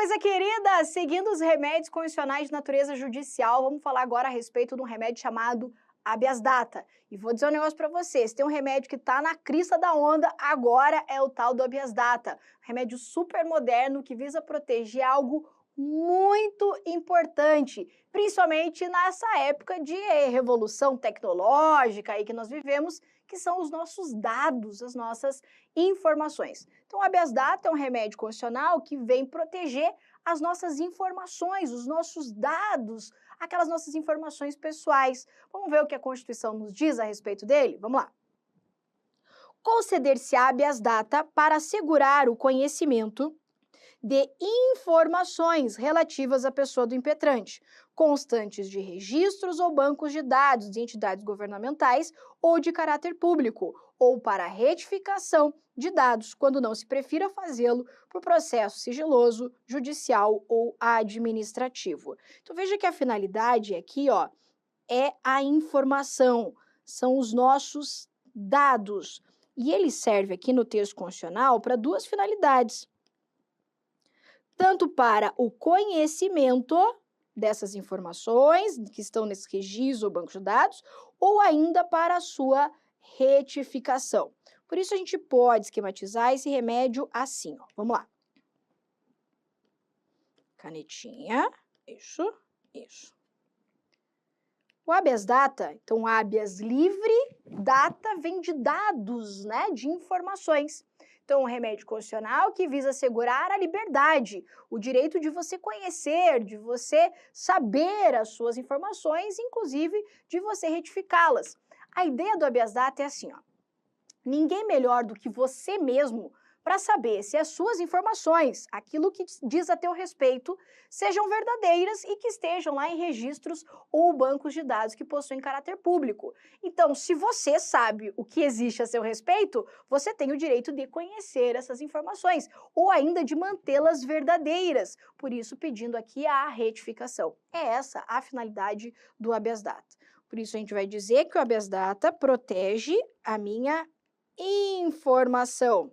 coisa querida! Seguindo os remédios convencionais de natureza judicial, vamos falar agora a respeito de um remédio chamado habeas data. E vou dizer um negócio para vocês, tem um remédio que está na crista da onda, agora é o tal do habeas data. Um remédio super moderno que visa proteger algo muito importante, principalmente nessa época de revolução tecnológica aí que nós vivemos, que são os nossos dados, as nossas informações. Então, o habeas data é um remédio constitucional que vem proteger as nossas informações, os nossos dados, aquelas nossas informações pessoais. Vamos ver o que a Constituição nos diz a respeito dele? Vamos lá. Conceder-se habeas data para assegurar o conhecimento de informações relativas à pessoa do impetrante, constantes de registros ou bancos de dados de entidades governamentais ou de caráter público, ou para retificação de dados, quando não se prefira fazê-lo por processo sigiloso, judicial ou administrativo. Então veja que a finalidade aqui, ó, é a informação, são os nossos dados. E ele serve aqui no texto constitucional para duas finalidades. Tanto para o conhecimento dessas informações que estão nesse registro ou banco de dados, ou ainda para a sua retificação. Por isso a gente pode esquematizar esse remédio assim, ó. Vamos lá. Canetinha, isso. O habeas data, então habeas livre, data vem de dados, né, de informações. Então, um remédio constitucional que visa assegurar a liberdade, o direito de você conhecer, de você saber as suas informações, inclusive de você retificá-las. A ideia do habeas data é assim, ó, ninguém melhor do que você mesmo para saber se as suas informações, aquilo que diz a teu respeito, sejam verdadeiras e que estejam lá em registros ou bancos de dados que possuem caráter público. Então, se você sabe o que existe a seu respeito, você tem o direito de conhecer essas informações ou ainda de mantê-las verdadeiras, por isso pedindo aqui a retificação. É essa a finalidade do habeas data. Por isso a gente vai dizer que o habeas data protege a minha informação.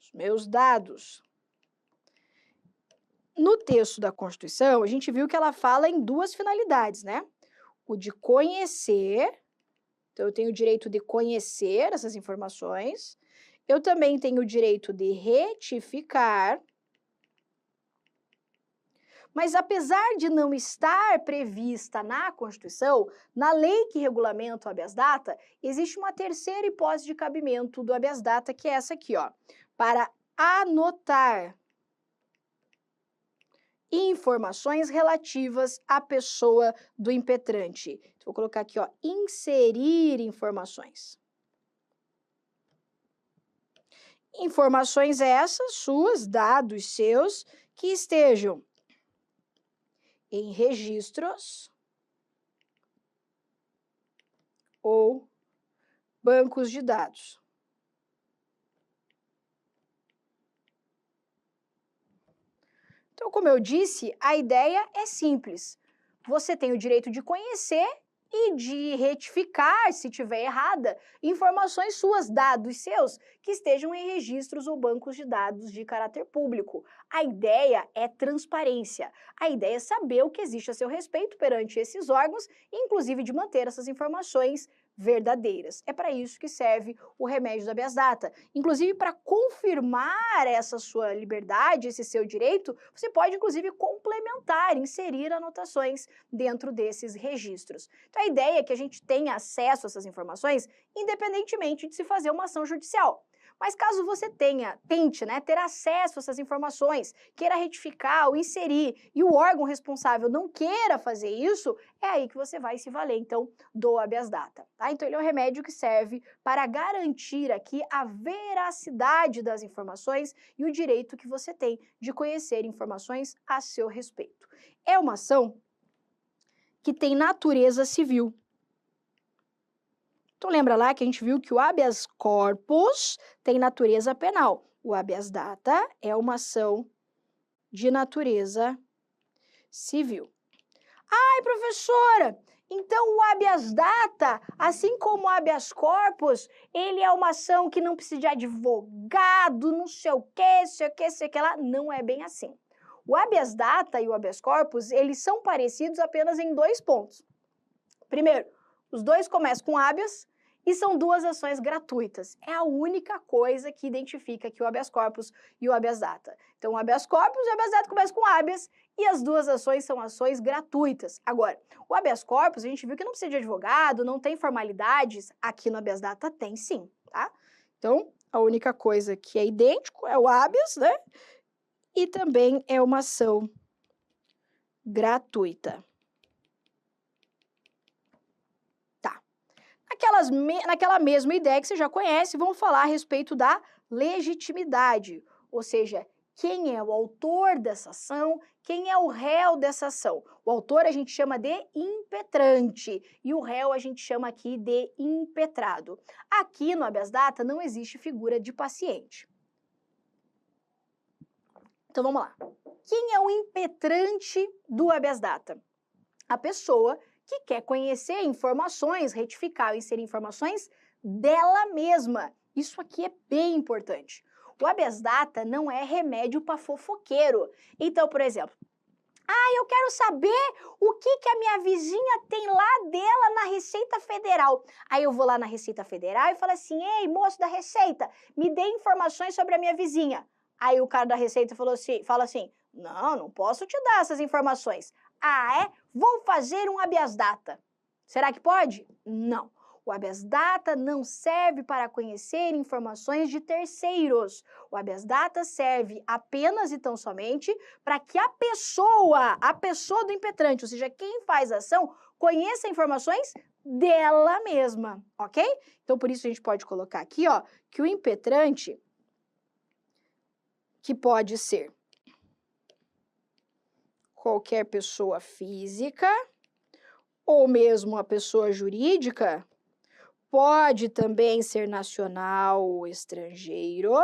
Os meus dados. No texto da Constituição, a gente viu que ela fala em duas finalidades, né? O de conhecer, então eu tenho o direito de conhecer essas informações, eu também tenho o direito de retificar, mas apesar de não estar prevista na Constituição, na lei que regulamenta o habeas data, existe uma terceira hipótese de cabimento do habeas data, que é essa aqui, ó, para anotar informações relativas à pessoa do impetrante. Então, vou colocar aqui, ó, inserir informações. Informações essas, suas, dados seus, que estejam em registros ou bancos de dados. Então, como eu disse, a ideia é simples. Você tem o direito de conhecer e de retificar, se tiver errada, informações suas, dados seus, que estejam em registros ou bancos de dados de caráter público. A ideia é transparência. A ideia é saber o que existe a seu respeito perante esses órgãos, inclusive de manter essas informações verdadeiras. É para isso que serve o remédio do habeas data. Inclusive, para confirmar essa sua liberdade, esse seu direito, você pode, inclusive, complementar, inserir anotações dentro desses registros. Então, a ideia é que a gente tenha acesso a essas informações, independentemente de se fazer uma ação judicial. Mas caso você tente, né, ter acesso a essas informações, queira retificar ou inserir, e o órgão responsável não queira fazer isso, é aí que você vai se valer, então, do habeas data. Tá? Então, ele é um remédio que serve para garantir aqui a veracidade das informações e o direito que você tem de conhecer informações a seu respeito. É uma ação que tem natureza civil. Então, lembra lá que a gente viu que o habeas corpus tem natureza penal. O habeas data é uma ação de natureza civil. Ai, professora, Então, o habeas data, assim como o habeas corpus, ele é uma ação que não precisa de advogado, não sei o quê, sei o quê, sei o que lá. Não é bem assim. O habeas data e o habeas corpus, eles são parecidos apenas em 2 pontos. Primeiro, os dois começam com habeas e são 2 ações gratuitas. É a única coisa que identifica aqui o habeas corpus e o habeas data. Então, o habeas corpus e o habeas data começam com habeas e as 2 ações são ações gratuitas. Agora, o habeas corpus, a gente viu que não precisa de advogado, não tem formalidades. Aqui no habeas data tem sim, tá? Então, a única coisa que é idêntico é o habeas, né? E também é uma ação gratuita. Naquela mesma ideia que você já conhece, vamos falar a respeito da legitimidade, ou seja, quem é o autor dessa ação, quem é o réu dessa ação. O autor a gente chama de impetrante e o réu a gente chama aqui de impetrado. Aqui no habeas data não existe figura de paciente. Então vamos lá. Quem é o impetrante do habeas data? A pessoa que quer conhecer informações, retificar ou inserir informações dela mesma. Isso aqui é bem importante. O habeas data não é remédio para fofoqueiro. Então, por exemplo, eu quero saber o que a minha vizinha tem lá dela na Receita Federal. Aí eu vou lá na Receita Federal e falo assim, ei, moço da Receita, me dê informações sobre a minha vizinha. Aí o cara da Receita fala assim, não posso te dar essas informações. Ah, é? Vou fazer um habeas data. Será que pode? Não. O habeas data não serve para conhecer informações de terceiros. O habeas data serve apenas e tão somente para que a pessoa do impetrante, ou seja, quem faz a ação, conheça informações dela mesma, ok? Então, por isso a gente pode colocar aqui, ó, que o impetrante, que pode ser qualquer pessoa física ou mesmo a pessoa jurídica, pode também ser nacional ou estrangeiro.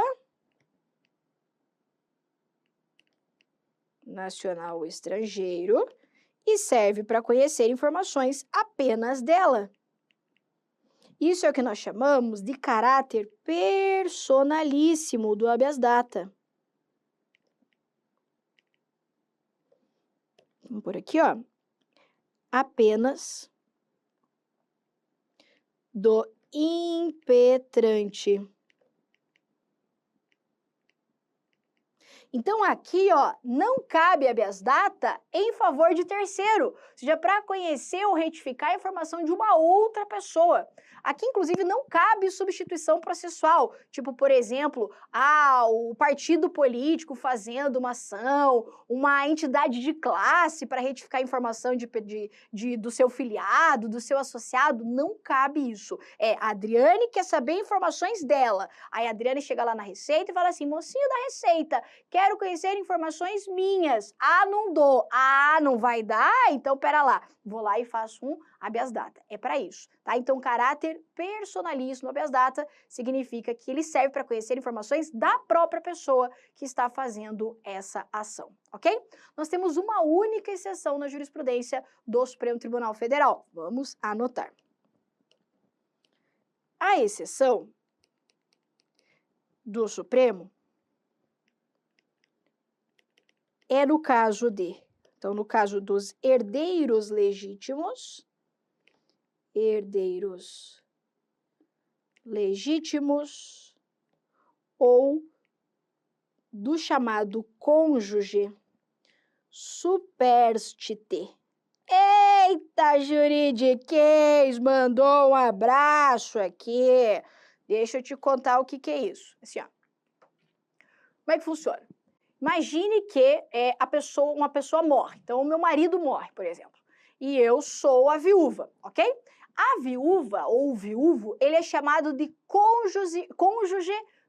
Nacional ou estrangeiro. E serve para conhecer informações apenas dela. Isso é o que nós chamamos de caráter personalíssimo do habeas data. Vamos por aqui, ó. Apenas do impetrante. Então, aqui, ó, não cabe habeas data em favor de terceiro, ou seja, para conhecer ou retificar a informação de uma outra pessoa. Aqui, inclusive, não cabe substituição processual, tipo, por exemplo, o partido político fazendo uma ação, uma entidade de classe para retificar a informação do seu filiado, do seu associado, não cabe isso. A Adriane quer saber informações dela. Aí a Adriane chega lá na Receita e fala assim, mocinho da Receita, quero conhecer informações minhas. Não dou. Não vai dar? Então, pera lá. Vou lá e faço um habeas data. É para isso, tá? Então, caráter personalíssimo no habeas data significa que ele serve para conhecer informações da própria pessoa que está fazendo essa ação, ok? Nós temos uma única exceção na jurisprudência do Supremo Tribunal Federal. Vamos anotar. A exceção do Supremo é no caso no caso dos herdeiros legítimos, ou do chamado cônjuge superstite. Eita, juridiquês, mandou um abraço aqui. Deixa eu te contar o que é isso. Assim, ó. Como é que funciona? Imagine que uma pessoa morre. Então, o meu marido morre, por exemplo. E eu sou a viúva, ok? A viúva ou o viúvo, ele é chamado de cônjuge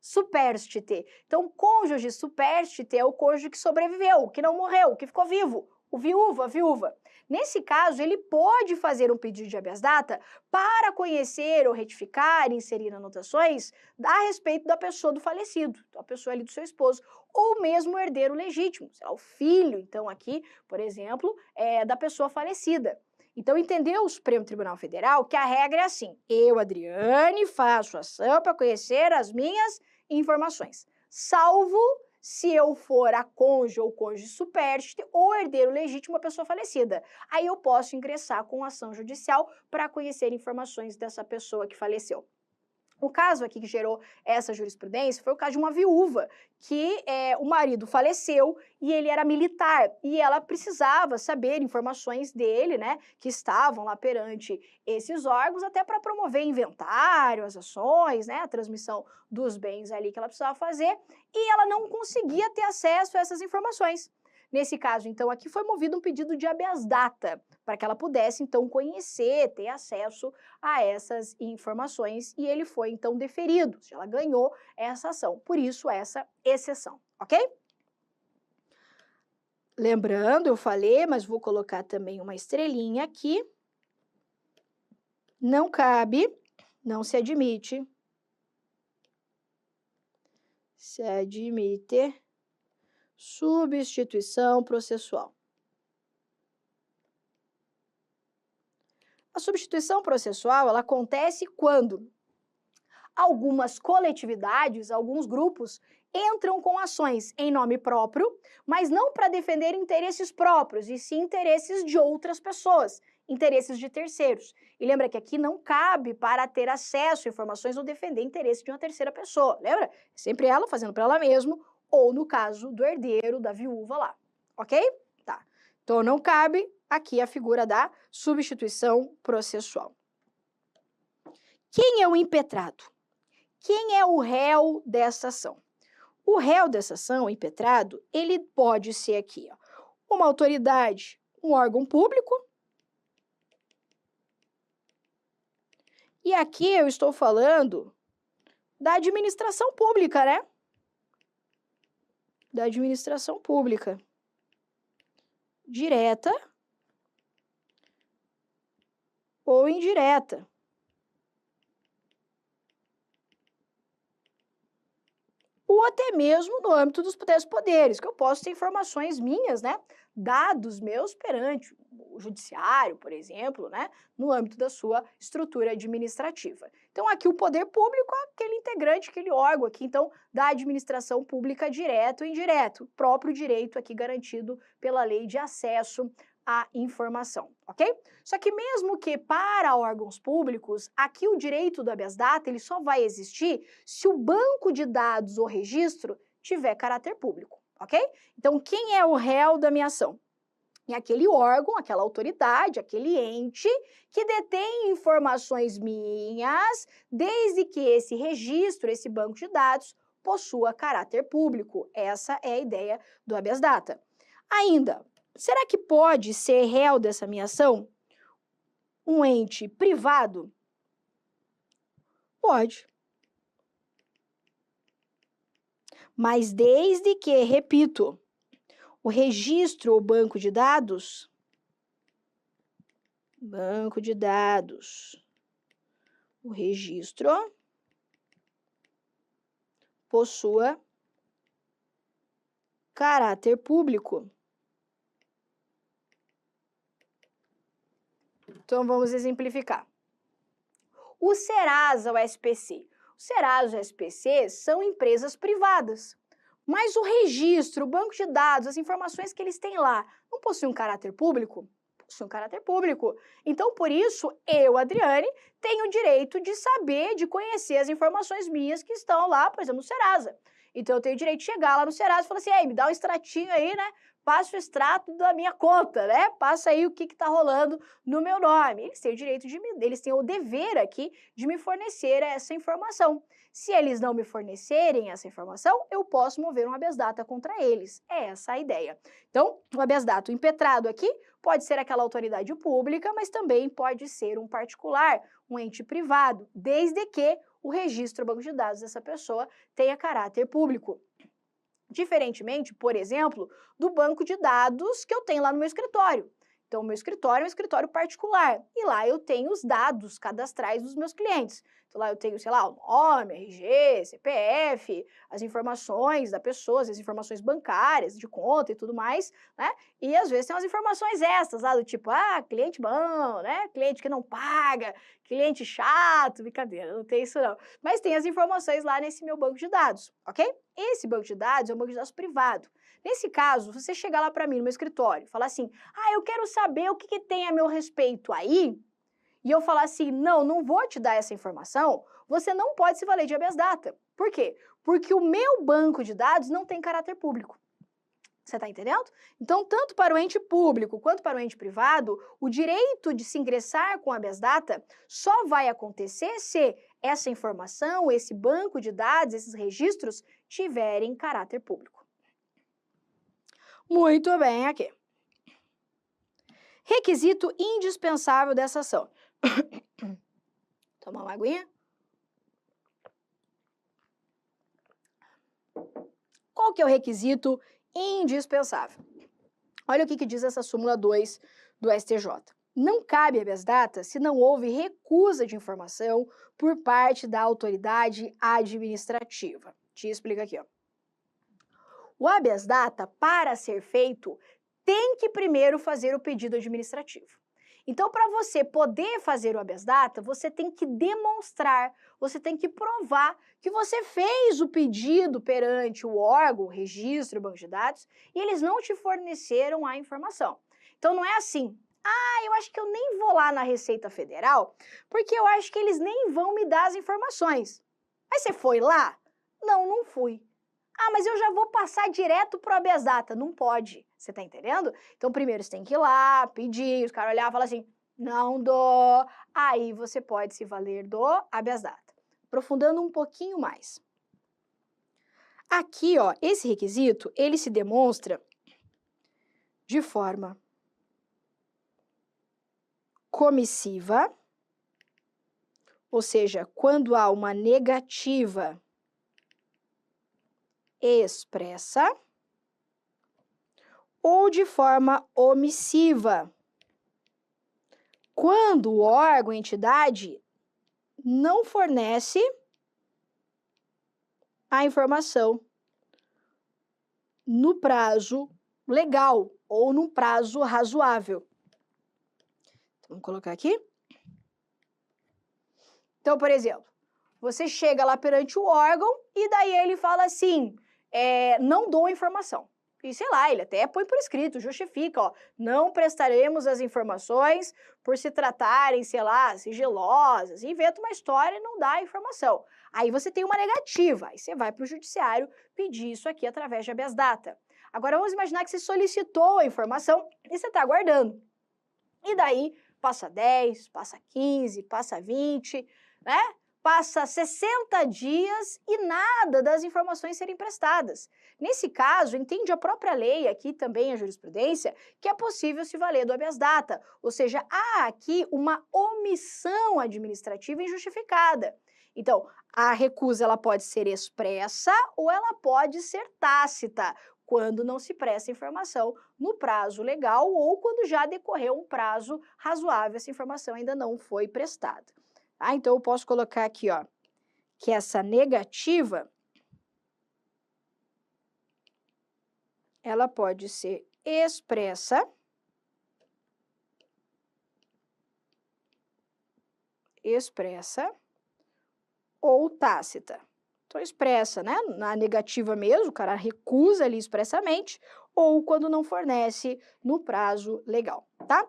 superstite. Então, cônjuge superstite é o cônjuge que sobreviveu, que não morreu, que ficou vivo. O viúvo, a viúva. Nesse caso, ele pode fazer um pedido de habeas data para conhecer ou retificar, inserir anotações a respeito da pessoa do falecido, a pessoa ali do seu esposo, ou mesmo o herdeiro legítimo, o filho, então aqui, por exemplo, da pessoa falecida. Então, entendeu o Supremo Tribunal Federal que a regra é assim: eu, Adriane, faço ação para conhecer as minhas informações, salvo se eu for a cônjuge ou cônjuge supérstite ou herdeiro legítimo a pessoa falecida. Aí eu posso ingressar com ação judicial para conhecer informações dessa pessoa que faleceu. O caso aqui que gerou essa jurisprudência foi o caso de uma viúva, que o marido faleceu e ele era militar, e ela precisava saber informações dele, né, que estavam lá perante esses órgãos, até para promover inventário, as ações, né, a transmissão dos bens ali que ela precisava fazer, e ela não conseguia ter acesso a essas informações. Nesse caso, então, aqui foi movido um pedido de habeas data, para que ela pudesse, então, conhecer, ter acesso a essas informações, e ele foi, então, deferido. Ela ganhou essa ação, por isso essa exceção, ok? Lembrando, eu falei, mas vou colocar também uma estrelinha aqui. Não cabe, não se admite, substituição processual. A substituição processual, ela acontece quando algumas coletividades, alguns grupos, entram com ações em nome próprio, mas não para defender interesses próprios, e sim interesses de outras pessoas, interesses de terceiros. E lembra que aqui não cabe para ter acesso a informações ou defender interesse de uma terceira pessoa, lembra? Sempre ela fazendo para ela mesma, ou no caso do herdeiro, da viúva lá, ok? Tá. Então não cabe aqui a figura da substituição processual. Quem é o impetrado? Quem é o réu dessa ação? O réu dessa ação, o impetrado, ele pode ser aqui, ó, uma autoridade, um órgão público. E aqui eu estou falando da administração pública, né? Da administração pública. Direta ou indireta. Ou até mesmo no âmbito dos poderes, que eu posso ter informações minhas, né, dados meus perante o judiciário, por exemplo, né, no âmbito da sua estrutura administrativa. Então, aqui o poder público é aquele integrante, aquele órgão aqui, então, da administração pública direto e indireto, próprio direito aqui garantido pela lei de acesso à informação, ok? Só que mesmo que para órgãos públicos, aqui o direito do habeas data, ele só vai existir se o banco de dados ou registro tiver caráter público, ok? Então, quem é o réu da minha ação? É aquele órgão, aquela autoridade, aquele ente que detém informações minhas, desde que esse registro, esse banco de dados, possua caráter público. Essa é a ideia do habeas data. Ainda, será que pode ser réu dessa minha ação um ente privado? Pode. Mas desde que, repito, o registro ou banco de dados, o registro possua caráter público. Então, vamos exemplificar. O Serasa, o SPC. O Serasa e o SPC são empresas privadas, mas o registro, o banco de dados, as informações que eles têm lá, não possuem um caráter público? Possuem um caráter público. Então, por isso, eu, Adriane, tenho o direito de saber, de conhecer as informações minhas que estão lá, por exemplo, no Serasa. Então, eu tenho o direito de chegar lá no Serasa e falar assim, ei, me dá um extratinho aí, né? Passa o extrato da minha conta, né? Passa aí o que está rolando no meu nome. Eles têm o direito eles têm o dever aqui de me fornecer essa informação. Se eles não me fornecerem essa informação, eu posso mover um habeas data contra eles. É essa a ideia. Então, o habeas data impetrado aqui pode ser aquela autoridade pública, mas também pode ser um particular, um ente privado, desde que o registro, o banco de dados dessa pessoa tenha caráter público. Diferentemente, por exemplo, do banco de dados que eu tenho lá no meu escritório, Então, o meu escritório é um escritório particular. E lá eu tenho os dados cadastrais dos meus clientes. Então, lá eu tenho, sei lá, o nome, RG, CPF, as informações da pessoa, as informações bancárias, de conta e tudo mais, né? E às vezes tem umas informações extras lá do tipo, cliente bom, né? Cliente que não paga, cliente chato, brincadeira, não tem isso não. Mas tem as informações lá nesse meu banco de dados, ok? Esse banco de dados é um banco de dados privado. Nesse caso, você chegar lá para mim no meu escritório e falar assim, eu quero saber o que tem a meu respeito aí, e eu falar assim, não vou te dar essa informação, você não pode se valer de habeas data. Por quê? Porque o meu banco de dados não tem caráter público. Você está entendendo? Então, tanto para o ente público quanto para o ente privado, o direito de se ingressar com habeas data só vai acontecer se essa informação, esse banco de dados, esses registros, tiverem caráter público. Muito bem, aqui. Requisito indispensável dessa ação. Tomar uma aguinha. Qual que é o requisito indispensável? Olha o que diz essa súmula 2 do STJ. Não cabe habeas data se não houve recusa de informação por parte da autoridade administrativa. Te explico aqui, ó. O habeas data, para ser feito, tem que primeiro fazer o pedido administrativo. Então, para você poder fazer o habeas data, você tem que demonstrar, você tem que provar que você fez o pedido perante o órgão, o registro, o banco de dados, e eles não te forneceram a informação. Então, não é assim, eu acho que eu nem vou lá na Receita Federal, porque eu acho que eles nem vão me dar as informações. Mas você foi lá? Não fui. Mas eu já vou passar direto pro habeas data. Não pode, você tá entendendo? Então, primeiro você tem que ir lá, pedir, os caras olhar e falar assim, não dou. Aí você pode se valer do habeas data. Aprofundando um pouquinho mais. Aqui, ó, esse requisito, ele se demonstra de forma comissiva, ou seja, quando há uma negativa expressa, ou de forma omissiva, quando o órgão, a entidade, não fornece a informação no prazo legal ou num prazo razoável. Então, vamos colocar aqui. Então, por exemplo, você chega lá perante o órgão e daí ele fala assim, não dou a informação. E sei lá, ele até põe por escrito, justifica, ó, não prestaremos as informações por se tratarem, sei lá, sigilosas, inventa uma história e não dá a informação. Aí você tem uma negativa, aí você vai para o judiciário pedir isso aqui através de habeas data. Agora vamos imaginar que você solicitou a informação e você está aguardando. E daí passa 10, passa 15, passa 20, né? Passa 60 dias e nada das informações serem prestadas. Nesse caso, entende a própria lei, aqui também a jurisprudência, que é possível se valer do habeas data, ou seja, há aqui uma omissão administrativa injustificada. Então, a recusa ela pode ser expressa ou ela pode ser tácita, quando não se presta informação no prazo legal ou quando já decorreu um prazo razoável, essa informação ainda não foi prestada. Então, eu posso colocar aqui, ó, que essa negativa, ela pode ser expressa, ou tácita. Então, expressa, né? Na negativa mesmo, o cara recusa ali expressamente, ou quando não fornece no prazo legal, tá?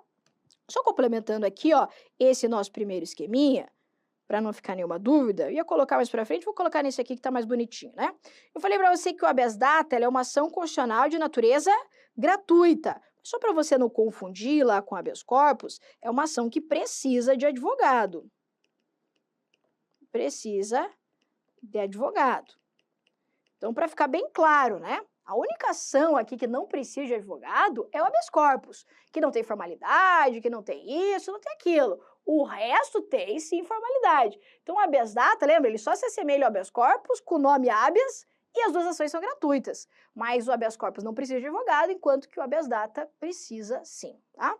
Só complementando aqui, ó, esse nosso primeiro esqueminha, para não ficar nenhuma dúvida, eu ia colocar mais para frente, vou colocar nesse aqui que tá mais bonitinho, né? Eu falei para você que o habeas data é uma ação constitucional de natureza gratuita. Só para você não confundir lá com habeas corpus, é uma ação que precisa de advogado. Precisa de advogado. Então, para ficar bem claro, né? A única ação aqui que não precisa de advogado é o habeas corpus, que não tem formalidade, que não tem isso, não tem aquilo. O resto tem sim formalidade. Então, o habeas data, lembra, ele só se assemelha ao habeas corpus com o nome habeas e as duas ações são gratuitas. Mas o habeas corpus não precisa de advogado, enquanto que o habeas data precisa sim, tá?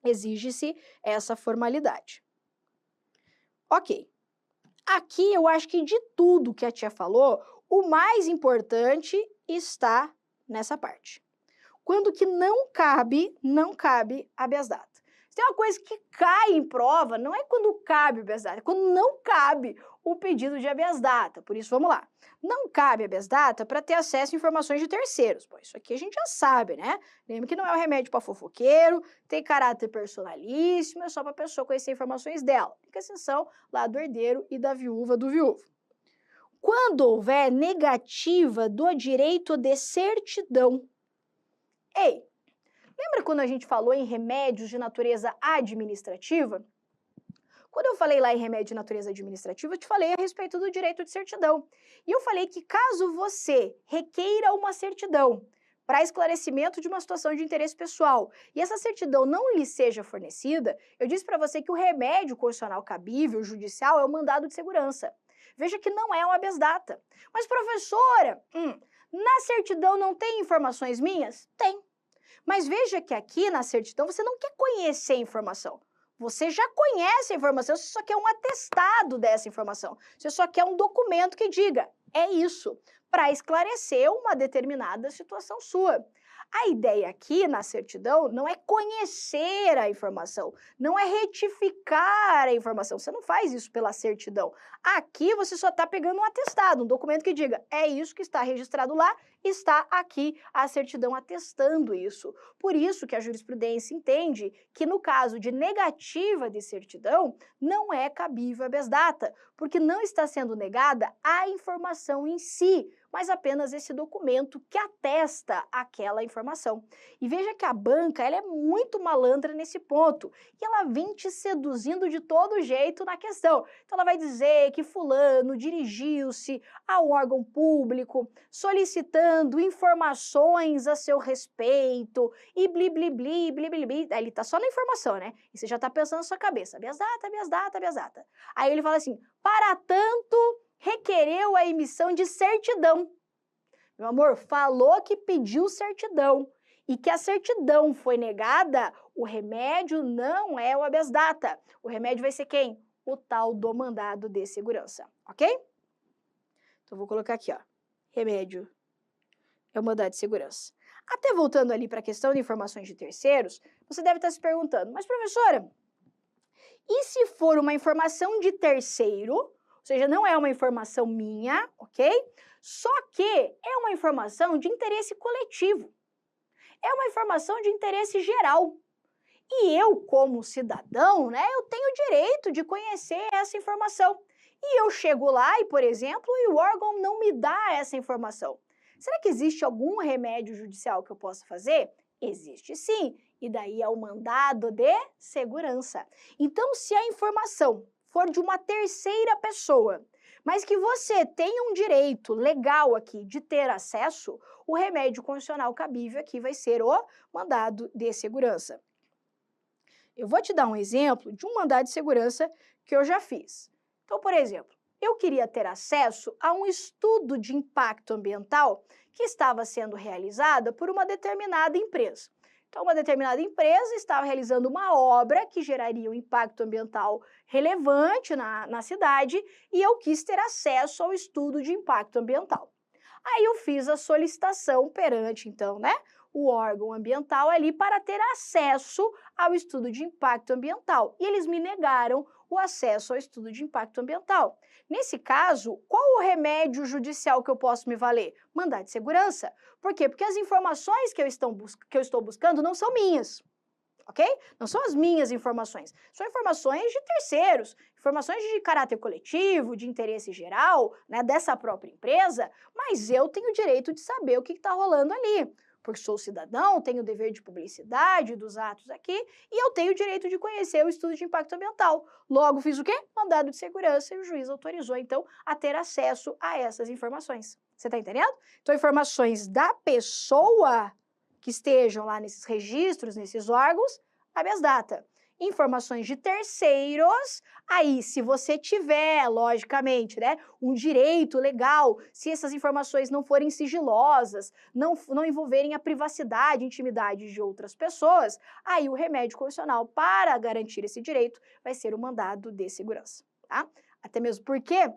exige-se essa formalidade. Ok. Aqui eu acho que de tudo que a tia falou, o mais importante está nessa parte. Quando que não cabe habeas data. Se tem uma coisa que cai em prova, não é quando cabe o habeas data, é quando não cabe o pedido de habeas data. Por isso, vamos lá. Não cabe habeas data para ter acesso a informações de terceiros. Pô, isso aqui a gente já sabe, né? Lembra que não é um remédio para fofoqueiro, tem caráter personalíssimo, é só para a pessoa conhecer informações dela. Fica exceção lá do herdeiro e da viúva do viúvo. Quando houver negativa do direito de certidão. Ei, lembra quando a gente falou em remédios de natureza administrativa? Quando eu falei lá em remédio de natureza administrativa, eu te falei a respeito do direito de certidão. E eu falei que caso você requeira uma certidão para esclarecimento de uma situação de interesse pessoal e essa certidão não lhe seja fornecida, eu disse para você que o remédio constitucional cabível judicial é o mandado de segurança. Veja que não é um habeas data. Mas, professora, na certidão não tem informações minhas? Tem. Mas veja que aqui na certidão você não quer conhecer a informação. Você já conhece a informação, você só quer um atestado dessa informação. Você só quer um documento que diga, é isso, para esclarecer uma determinada situação sua. A ideia aqui na certidão não é conhecer a informação, não é retificar a informação. Você não faz isso pela certidão. Aqui você só está pegando um atestado, um documento que diga, é isso que está registrado lá, está aqui a certidão atestando isso. Por isso que a jurisprudência entende que no caso de negativa de certidão, não é cabível habeas data, porque não está sendo negada a informação em si, mas apenas esse documento que atesta aquela informação. E veja que a banca ela é muito malandra nesse ponto, e ela vem te seduzindo de todo jeito na questão. Então ela vai dizer que fulano dirigiu-se a um órgão público solicitando informações a seu respeito e bli bli bli bli bli bli. Aí ele tá só na informação, né? E você já tá pensando na sua cabeça, habeas data, habeas data, habeas data. Aí ele fala assim, para tanto requereu a emissão de certidão. Meu amor, falou que pediu certidão e que a certidão foi negada, o remédio não é o habeas data. O remédio vai ser quem? O tal do mandado de segurança, ok? Então, vou colocar aqui, ó, remédio é o mandado de segurança. Até voltando ali para a questão de informações de terceiros, você deve estar se perguntando, mas professora, e se for uma informação de terceiro, ou seja, não é uma informação minha, ok? Só que é uma informação de interesse coletivo. É uma informação de interesse geral. E eu, como cidadão, né, eu tenho direito de conhecer essa informação. E eu chego lá e, por exemplo, e o órgão não me dá essa informação. Será que existe algum remédio judicial que eu possa fazer? Existe sim. E daí é o mandado de segurança. Então, se a informação for de uma terceira pessoa, mas que você tenha um direito legal aqui de ter acesso, o remédio constitucional cabível aqui vai ser o mandado de segurança. Eu vou te dar um exemplo de um mandado de segurança que eu já fiz. Então, por exemplo, eu queria ter acesso a um estudo de impacto ambiental que estava sendo realizado por uma determinada empresa. Então, uma determinada empresa estava realizando uma obra que geraria um impacto ambiental relevante na cidade e eu quis ter acesso ao estudo de impacto ambiental. Aí eu fiz a solicitação perante, então, né, o órgão ambiental ali para ter acesso ao estudo de impacto ambiental. E eles me negaram o acesso ao estudo de impacto ambiental. Nesse caso, qual o remédio judicial que eu posso me valer? Mandado de segurança. Por quê? Porque as informações que eu estou buscando não são minhas, ok? Não são as minhas informações, são informações de terceiros, informações de caráter coletivo, de interesse geral, né, dessa própria empresa, mas eu tenho o direito de saber o que está rolando ali. Porque sou cidadão, tenho o dever de publicidade dos atos aqui e eu tenho o direito de conhecer o estudo de impacto ambiental. Logo, fiz o quê? Mandado de segurança e o juiz autorizou, então, a ter acesso a essas informações. Você está entendendo? Então, informações da pessoa que estejam lá nesses registros, nesses órgãos, habeas data. Informações de terceiros, aí se você tiver, logicamente, né, um direito legal, se essas informações não forem sigilosas, não envolverem a privacidade, intimidade de outras pessoas, aí o remédio condicional para garantir esse direito vai ser o mandado de segurança, tá? Até mesmo porque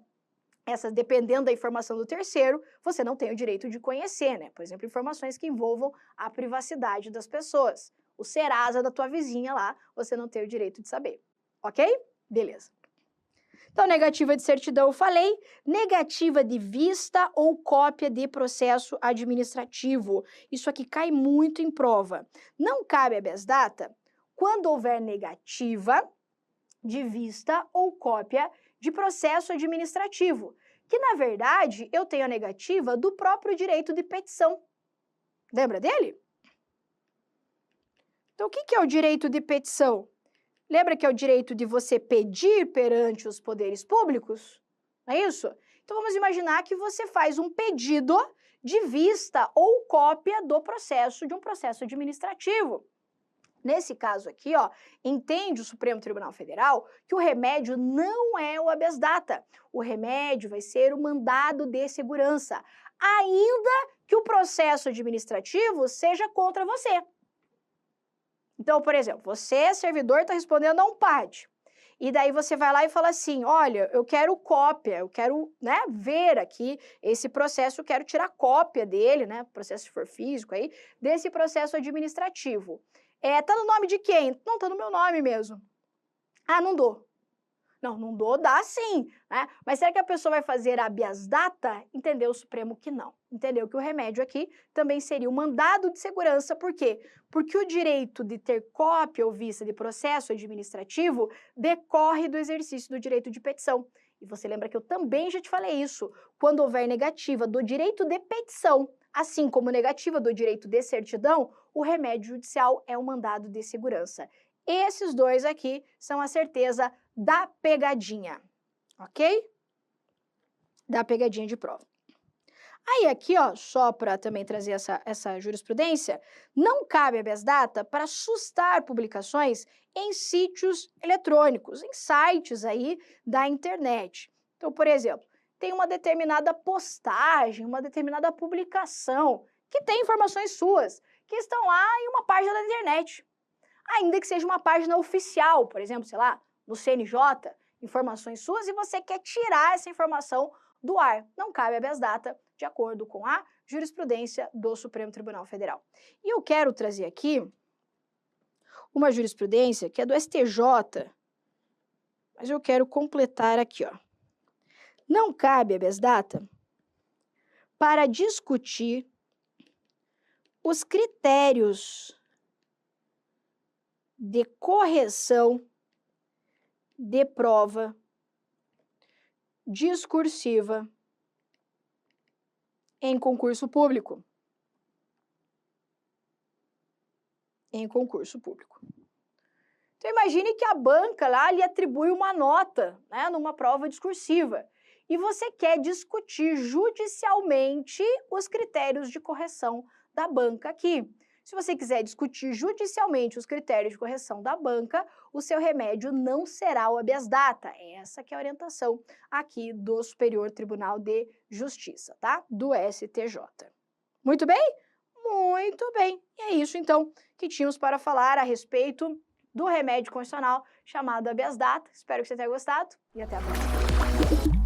dependendo da informação do terceiro, você não tem o direito de conhecer, né? Por exemplo, informações que envolvam a privacidade das pessoas. O Serasa da tua vizinha lá, você não tem o direito de saber, ok? Beleza. Então, negativa de certidão eu falei, negativa de vista ou cópia de processo administrativo. Isso aqui cai muito em prova. Não cabe habeas data quando houver negativa de vista ou cópia de processo administrativo, que, na verdade, eu tenho a negativa do próprio direito de petição. Lembra dele? Então, o que é o direito de petição? Lembra que é o direito de você pedir perante os poderes públicos? Não é isso? Então, vamos imaginar que você faz um pedido de vista ou cópia do processo, de um processo administrativo. Nesse caso aqui, ó, entende o Supremo Tribunal Federal que o remédio não é o habeas data. O remédio vai ser o mandado de segurança, ainda que o processo administrativo seja contra você. Então, por exemplo, você, servidor, está respondendo a um PAD. E daí você vai lá e fala assim, olha, eu quero cópia, eu quero, né, ver aqui esse processo, eu quero tirar cópia dele, né, processo se for físico aí, desse processo administrativo. Tá no nome de quem? Não, tá no meu nome mesmo. Ah, não dou. Não dou, dá sim, né? Mas será que a pessoa vai fazer habeas data? Entendeu o Supremo que não. Entendeu que o remédio aqui também seria o mandado de segurança, por quê? Porque o direito de ter cópia ou vista de processo administrativo decorre do exercício do direito de petição. E você lembra que eu também já te falei isso. Quando houver negativa do direito de petição, assim como negativa do direito de certidão, o remédio judicial é o mandado de segurança. Esses dois aqui são a certeza da pegadinha, ok? Da pegadinha de prova. Aí aqui, ó, só para também trazer essa jurisprudência, não cabe habeas data para sustar publicações em sítios eletrônicos, em sites aí da internet. Então, por exemplo, tem uma determinada postagem, uma determinada publicação que tem informações suas, que estão lá em uma página da internet. Ainda que seja uma página oficial, por exemplo, sei lá, no CNJ, informações suas, e você quer tirar essa informação do ar. Não cabe habeas data, de acordo com a jurisprudência do Supremo Tribunal Federal. E eu quero trazer aqui uma jurisprudência que é do STJ, mas eu quero completar aqui, ó. Não cabe habeas data para discutir os critérios de correção de prova discursiva em concurso público. Em concurso público. Então, imagine que a banca lá lhe atribui uma nota, né, numa prova discursiva, e você quer discutir judicialmente os critérios de correção da banca aqui. Se você quiser discutir judicialmente os critérios de correção da banca, o seu remédio não será o habeas data. Essa que é a orientação aqui do Superior Tribunal de Justiça, tá? Do STJ. Muito bem? Muito bem. E é isso, então, que tínhamos para falar a respeito do remédio constitucional chamado habeas data. Espero que você tenha gostado e até a próxima.